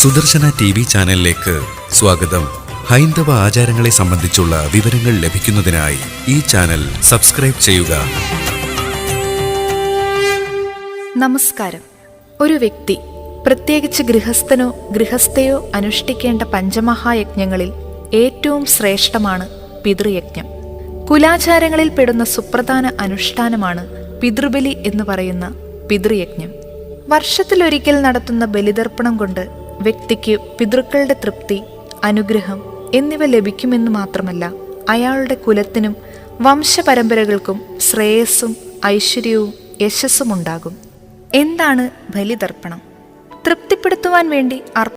Sudarshana TV ചാനലിലേക്ക് സ്വാഗതം. ഹൈന്ദവ ആചാരങ്ങളെ സംബന്ധിച്ചുള്ള വിവരങ്ങൾ ലഭിക്കുന്നതിനായി ഈ ചാനൽ സബ്സ്ക്രൈബ് ചെയ്യുക. നമസ്കാരം. ഒരു വ്യക്തി, പ്രത്യേകിച്ച് ഗൃഹസ്ഥനോ ഗൃഹസ്ഥയോ അനുഷ്ഠിക്കേണ്ട പഞ്ചമഹായജ്ഞങ്ങളിൽ ഏറ്റവും ശ്രേഷ്ഠമാണ് പിതൃയജ്ഞം. കുലാചാരങ്ങളിൽ പെടുന്ന സുപ്രധാന അനുഷ്ഠാനമാണ് പിതൃബലി എന്ന് പറയുന്ന പിതൃയജ്ഞം. വർഷത്തിലൊരിക്കൽ നടത്തുന്ന ബലിതർപ്പണം കൊണ്ട് വ്യക്തിക്ക് പിതൃക്കളുടെ തൃപ്തി, അനുഗ്രഹം എന്നിവ ലഭിക്കുമെന്ന് മാത്രമല്ല, അയാളുടെ കുലത്തിനും വംശപരമ്പരകൾക്കും ശ്രേയസ്സും ഐശ്വര്യവും യശസ്സും ഉണ്ടാകും. എന്താണ് ബലിതർപ്പണം? തൃപ്തിപ്പെടുത്തുവാൻ വേണ്ടി